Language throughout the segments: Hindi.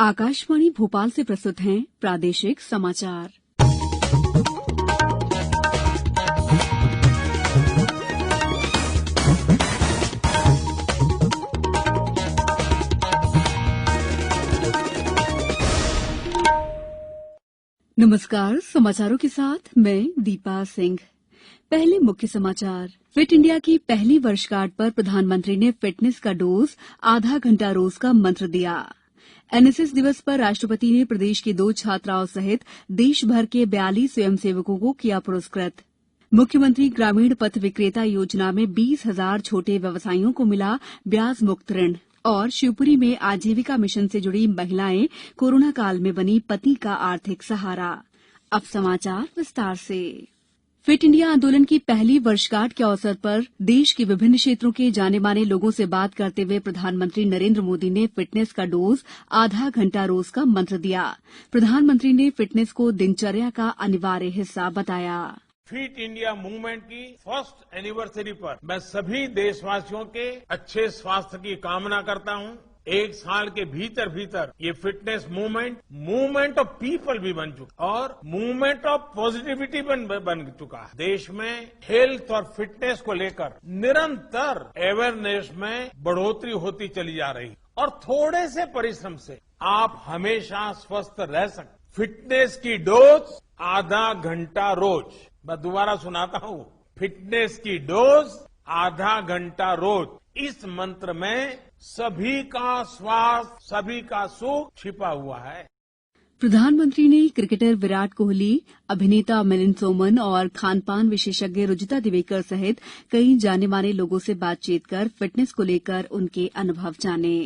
आकाशवाणी भोपाल से प्रस्तुत हैं प्रादेशिक समाचार। नमस्कार, समाचारों के साथ मैं दीपा सिंह। पहले मुख्य समाचार। फिट इंडिया की पहली वर्षगांठ पर प्रधानमंत्री ने फिटनेस का डोज आधा घंटा रोज का मंत्र दिया। एनएसएस दिवस पर राष्ट्रपति ने प्रदेश की 2 छात्राओं सहित देश भर के 42 स्वयंसेवकों को किया पुरस्कृत। मुख्यमंत्री ग्रामीण पथ विक्रेता योजना में 20,000 छोटे व्यवसायियों को मिला ब्याज मुक्त ऋण। और शिवपुरी में आजीविका मिशन से जुड़ी महिलाएं कोरोना काल में बनी पति का आर्थिक सहारा। अब समाचार विस्तार से। फिट इंडिया आंदोलन की पहली वर्षगांठ के अवसर पर देश के विभिन्न क्षेत्रों के जाने माने लोगों से बात करते हुए प्रधानमंत्री नरेंद्र मोदी ने फिटनेस का डोज आधा घंटा रोज का मंत्र दिया। प्रधानमंत्री ने फिटनेस को दिनचर्या का अनिवार्य हिस्सा बताया। फिट इंडिया मूवमेंट की फर्स्ट एनिवर्सरी पर मैं सभी देशवासियों के अच्छे स्वास्थ्य की कामना करता हूं। 1 साल के भीतर ये फिटनेस मूवमेंट ऑफ पीपल भी बन चुका और मूवमेंट ऑफ पॉजिटिविटी बन चुका है। देश में हेल्थ और फिटनेस को लेकर निरंतर अवेयरनेस में बढ़ोतरी होती चली जा रही और थोड़े से परिश्रम से आप हमेशा स्वस्थ रह सकते। फिटनेस की डोज आधा घंटा रोज। मैं दोबारा सुनाता हूं, फिटनेस की डोज आधा घंटा रोज। इस मंत्र में सभी का स्वास्थ्य, सभी का सुख छिपा हुआ है। प्रधानमंत्री ने क्रिकेटर विराट कोहली, अभिनेता मिलिंद सोमन और खान-पान विशेषज्ञ रुजुता दिवेकर सहित कई जाने माने लोगों से बातचीत कर फिटनेस को लेकर उनके अनुभव जाने।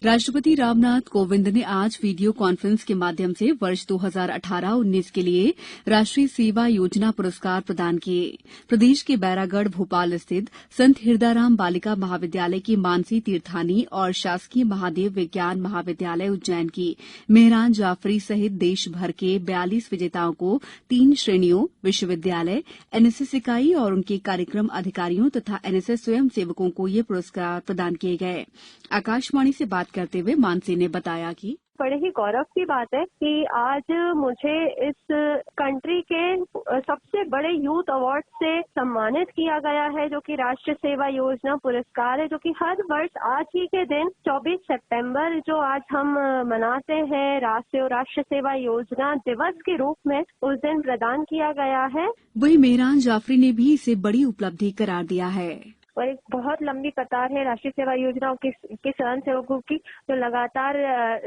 राष्ट्रपति रामनाथ कोविंद ने आज वीडियो कॉन्फ्रेंस के माध्यम से वर्ष 2018-19 के लिए राष्ट्रीय सेवा योजना पुरस्कार प्रदान किए। प्रदेश के बैरागढ़ भोपाल स्थित संत हिरदाराम बालिका महाविद्यालय की मानसी तीर्थानी और शासकीय महादेव विज्ञान महाविद्यालय उज्जैन की मेहरान जाफरी सहित देश भर के 42 विजेताओं को 3 श्रेणियों विश्वविद्यालय, एनएसएस इकाई और उनके कार्यक्रम अधिकारियों तथा एनएसएस स्वयंसेवकों को ये पुरस्कार प्रदान किए गए। आकाशवाणी से बात करते हुए मानसी ने बताया कि बड़े ही गौरव की बात है कि आज मुझे इस कंट्री के सबसे बड़े यूथ अवार्ड से सम्मानित किया गया है, जो कि राष्ट्रीय सेवा योजना पुरस्कार है, जो कि हर वर्ष आज ही के दिन 24 सितंबर जो आज हम मनाते हैं राष्ट्रीय सेवा योजना दिवस के रूप में, उस दिन प्रदान किया गया है। वही मेहरान जाफरी ने भी इसे बड़ी उपलब्धि करार दिया है। और एक बहुत लंबी कतार है राष्ट्रीय सेवा योजनाओं के स्वयं सेवकों की, जो लगातार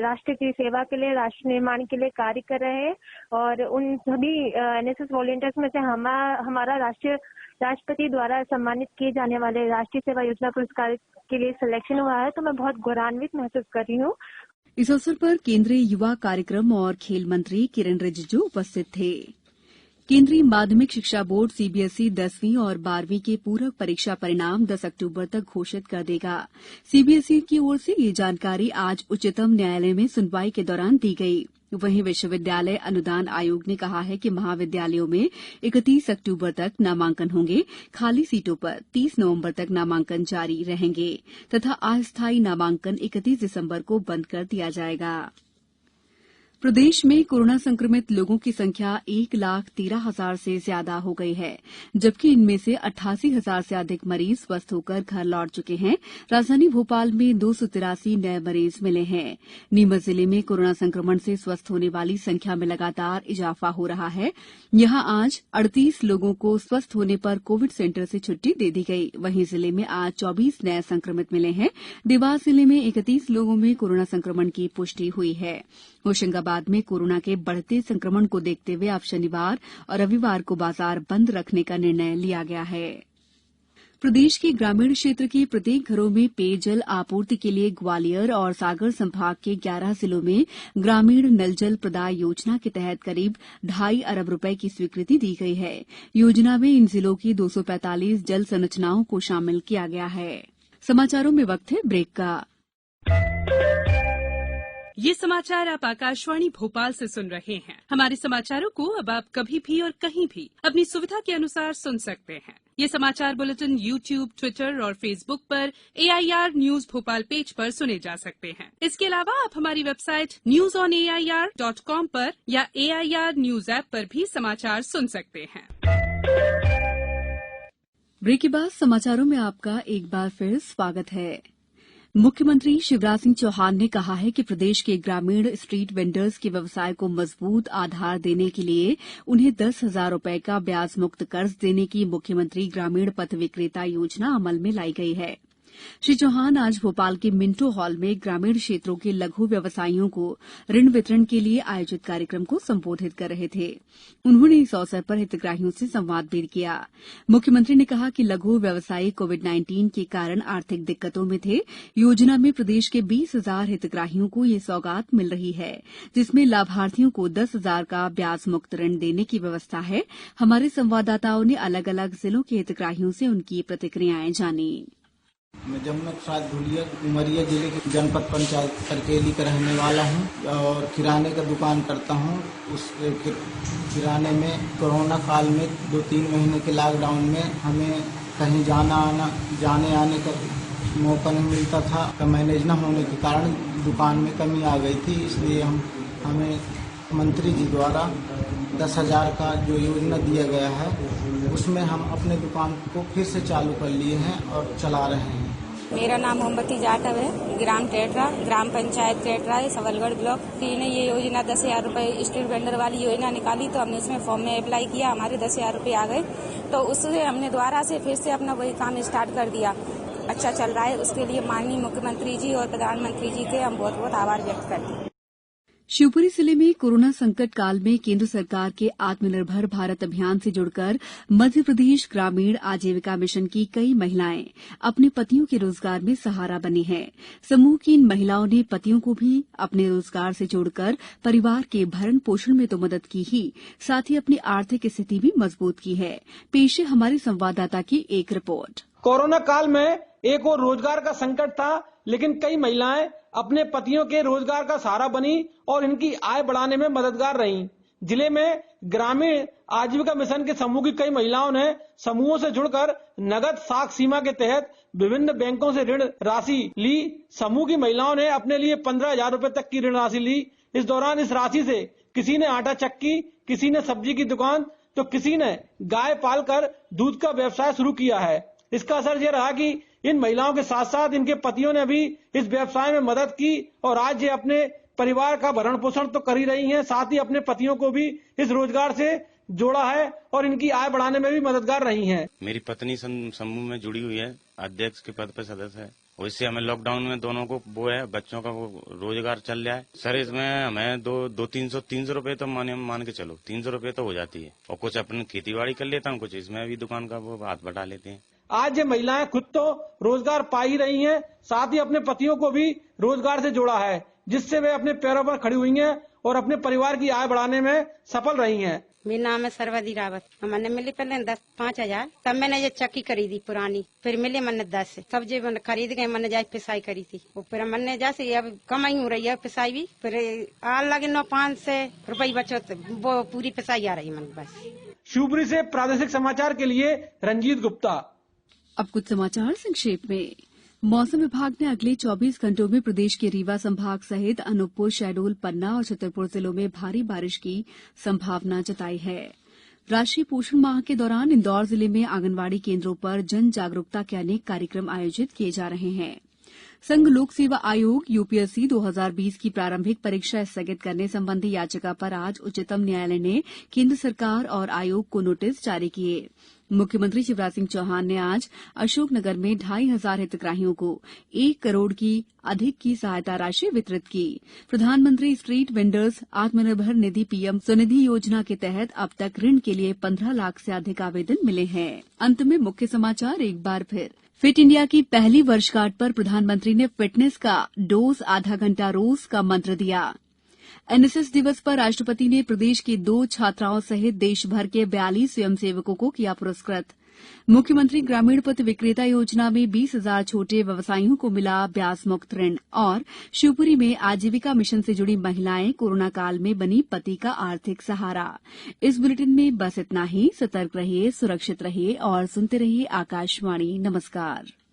राष्ट्र की सेवा के लिए, राष्ट्र निर्माण के लिए कार्य कर रहे हैं। और उन सभी एनएसएस वॉलंटियर्स में से हमारा राष्ट्रपति द्वारा सम्मानित किए जाने वाले राष्ट्रीय सेवा योजना पुरस्कार के लिए सिलेक्शन हुआ है, तो मैं बहुत गौरवान्वित महसूस कर रही हूँ। इस अवसर पर केंद्रीय युवा कार्यक्रम और खेल मंत्री किरेन रिजिजू उपस्थित थे। केंद्रीय माध्यमिक शिक्षा बोर्ड सीबीएसई 10वीं और 12वीं के पूरक परीक्षा परिणाम 10 अक्टूबर तक घोषित कर देगा। सीबीएसई की ओर से ये जानकारी आज उच्चतम न्यायालय में सुनवाई के दौरान दी गई। वहीं विश्वविद्यालय अनुदान आयोग ने कहा है कि महाविद्यालयों में 31 अक्टूबर तक नामांकन होंगे। खाली सीटों पर 30 नवंबर तक नामांकन जारी रहेंगे तथा अस्थायी नामांकन 31 दिसंबर को बंद कर दिया जाएगा। प्रदेश में कोरोना संक्रमित लोगों की संख्या 1,13,000 से ज्यादा हो गई है, जबकि इनमें से 88,000 से अधिक मरीज स्वस्थ होकर घर लौट चुके हैं। राजधानी भोपाल में 283 नए मरीज मिले हैं। नीमच जिले में कोरोना संक्रमण से स्वस्थ होने वाली संख्या में लगातार इजाफा हो रहा है। यहां आज 38 लोगों को स्वस्थ होने पर कोविड सेंटर से छुट्टी दे दी गई। वहीं जिले में आज 24 नए संक्रमित मिले हैं। देवास जिले में 31 लोगों में कोरोना संक्रमण की पुष्टि हुई है। होशंगाबाद में कोरोना के बढ़ते संक्रमण को देखते हुए अब शनिवार और रविवार को बाजार बंद रखने का निर्णय लिया गया है। प्रदेश के ग्रामीण क्षेत्र के प्रत्येक घरों में पेयजल आपूर्ति के लिए ग्वालियर और सागर संभाग के 11 जिलों में ग्रामीण नल जल प्रदाय योजना के तहत करीब 2.5 अरब रुपए की स्वीकृति दी गई है। योजना में इन जिलों की 245 जल संरचनाओं को शामिल किया गया है। समाचारों में वक्त है ब्रेक का। ये समाचार आप आकाशवाणी भोपाल से सुन रहे हैं। हमारे समाचारों को अब आप कभी भी और कहीं भी अपनी सुविधा के अनुसार सुन सकते हैं। ये समाचार बुलेटिन YouTube, ट्विटर और फेसबुक पर AIR न्यूज भोपाल पेज पर सुने जा सकते हैं। इसके अलावा आप हमारी वेबसाइट newsonair.com पर या AIR न्यूज ऐप पर भी समाचार सुन सकते हैं। ब्रेक के बाद समाचारों में आपका एक बार फिर स्वागत है। मुख्यमंत्री शिवराज सिंह चौहान ने कहा है कि प्रदेश के ग्रामीण स्ट्रीट वेंडर्स के व्यवसाय को मजबूत आधार देने के लिए उन्हें 10,000 रुपए का ब्याज मुक्त कर्ज देने की मुख्यमंत्री ग्रामीण पथ विक्रेता योजना अमल में लाई गई है। श्री चौहान आज भोपाल के मिंटो हॉल में ग्रामीण क्षेत्रों के लघु व्यवसायियों को ऋण वितरण के लिए आयोजित कार्यक्रम को संबोधित कर रहे थे। उन्होंने इस अवसर पर हितग्राहियों से संवाद भी किया। मुख्यमंत्री ने कहा कि लघु व्यवसायी कोविड-19 के कारण आर्थिक दिक्कतों में थे। योजना में प्रदेश के 20,000 हितग्राहियों को ये सौगात मिल रही है, जिसमें लाभार्थियों को 10,000 का ब्याज मुक्त ऋण देने की व्यवस्था है। हमारे संवाददाताओं ने अलग अलग जिलों के हितग्राहियों से उनकी प्रतिक्रियाएं जानी। मैं जमुना प्रसाद धुलिया उमरिया जिले के जनपद पंचायत करकेली का रहने वाला हूं और किराने का दुकान करता हूं। उस किराने में कोरोना काल में 2-3 महीने के लॉकडाउन में हमें कहीं जाने आने का मौका नहीं मिलता था। तो मैनेज न होने के कारण दुकान में कमी आ गई थी, इसलिए हमें मंत्री जी द्वारा 10,000 का जो योजना दिया गया है उसमें हम अपने दुकान को फिर से चालू कर लिए हैं और चला रहे हैं। मेरा नाम मोमबत्ती जाटव है, ग्राम टेटरा, ग्राम पंचायत टेटरा है, सबलगढ़ ब्लॉक की ने ये योजना 10,000 रुपए स्ट्रीट वेंडर वाली योजना निकाली, तो हमने इसमें फॉर्म में अप्लाई किया। हमारे 10,000 रुपए आ गए, तो उससे हमने दोबारा से फिर से अपना वही काम स्टार्ट कर दिया। अच्छा चल रहा है, उसके लिए माननीय मुख्यमंत्री जी और प्रधानमंत्री जी के हम बहुत बहुत आभार व्यक्त करते हैं। शिवपुरी जिले में कोरोना संकट काल में केंद्र सरकार के आत्मनिर्भर भारत अभियान से जुड़कर मध्य प्रदेश ग्रामीण आजीविका मिशन की कई महिलाएं अपने पतियों के रोजगार में सहारा बनी हैं। समूह की इन महिलाओं ने पतियों को भी अपने रोजगार से जोड़कर परिवार के भरण पोषण में तो मदद की ही, साथ ही अपनी आर्थिक स्थिति भी मजबूत की है। पेश है हमारे संवाददाता की एक रिपोर्ट। कोरोना काल में एक और रोजगार का संकट था, लेकिन कई महिलाएं अपने पतियों के रोजगार का सहारा बनी और इनकी आय बढ़ाने में मददगार रहीं। जिले में ग्रामीण आजीविका मिशन के समूह की कई महिलाओं ने समूहों से जुड़कर नगद साख सीमा के तहत विभिन्न बैंकों से ऋण राशि ली। समूह की महिलाओं ने अपने लिए 15,000 रुपए तक की ऋण राशि ली। इस दौरान इस राशि से किसी ने आटा चक्की, किसी ने सब्जी की दुकान, तो किसी ने गाय पालकर दूध का व्यवसाय शुरू किया है। इसका असर यह रहा कि इन महिलाओं के साथ साथ इनके पतियों ने भी इस व्यवसाय में मदद की और आज ये अपने परिवार का भरण पोषण तो कर ही रही हैं, साथ ही अपने पतियों को भी इस रोजगार से जोड़ा है और इनकी आय बढ़ाने में भी मददगार रही हैं। मेरी पत्नी समूह में जुड़ी हुई है, अध्यक्ष के पद पर सदस्य है। वैसे हमें लॉकडाउन में दोनों को वो है, बच्चों का वो रोजगार चल रहा है। सर इसमें हमें 300 रुपए तो मान के चलो 300 रुपए तो हो जाती है, और कुछ अपनी खेती बाड़ी कर लेता हूँ, कुछ इसमें भी दुकान का वो हाथ बढ़ा लेते हैं। आज ये महिलाएं खुद तो रोजगार पा ही रही हैं, साथ ही अपने पतियों को भी रोजगार से जोड़ा है, जिससे वे अपने पैरों पर खड़ी हुई हैं और अपने परिवार की आय बढ़ाने में सफल रही हैं। मेरा नाम है सरवदी रावत। मैंने मिली पहले 5,000, तब मैंने ये चक्की खरीदी पुरानी, फिर मिले मैंने 10, तब जो मैंने खरीद गए मैंने जाए पिसाई करी थी, फिर मैंने जैसे अब कमाई हो रही है पिसाई भी, फिर आ लगे 9-5 रुपये बचो, वो पूरी पिसाई आ रही है मैंने बस। शिवपुरी से प्रादेशिक समाचार के लिए रंजीत गुप्ता। अब कुछ समाचार संक्षेप में। मौसम विभाग ने अगले 24 घंटों में प्रदेश के रीवा संभाग सहित अनूपपुर, शहडोल, पन्ना और छतरपुर जिलों में भारी बारिश की संभावना जताई है। राष्ट्रीय पोषण माह के दौरान इंदौर जिले में आंगनवाड़ी केंद्रों पर जन जागरूकता के अनेक कार्यक्रम आयोजित किए जा रहे हैं। संघ लोक सेवा आयोग यूपीएससी 2020 की प्रारंभिक परीक्षा स्थगित करने संबंधी याचिका पर आज उच्चतम न्यायालय ने केंद्र सरकार और आयोग को नोटिस जारी किए। मुख्यमंत्री शिवराज सिंह चौहान ने आज अशोकनगर में 2,500 हितग्राहियों को 1 करोड़ की अधिक की सहायता राशि वितरित की। प्रधानमंत्री street vendors Atmanirbhar Nidhi PM Svanidhi योजना के तहत अब तक ऋण के लिए 15 लाख से अधिक आवेदन मिले हैं। अंत में मुख्य समाचार एक बार फिर। फिट इंडिया की पहली वर्षगांठ पर प्रधानमंत्री ने फिटनेस का डोज आधा घंटा रोज का मंत्र दिया। एनएसएस दिवस पर राष्ट्रपति ने प्रदेश की 2 छात्राओं सहित देश भर के 42 स्वयंसेवकों को किया पुरस्कृत। मुख्यमंत्री ग्रामीण पथ विक्रेता योजना में 20,000 छोटे व्यवसायियों को मिला ब्याज मुक्त ऋण। और शिवपुरी में आजीविका मिशन से जुड़ी महिलाएं कोरोना काल में बनी पति का आर्थिक सहारा। इस बुलेटिन में बस इतना ही। सतर्क रहिए, सुरक्षित रहिए और सुनते रहिए आकाशवाणी। नमस्कार।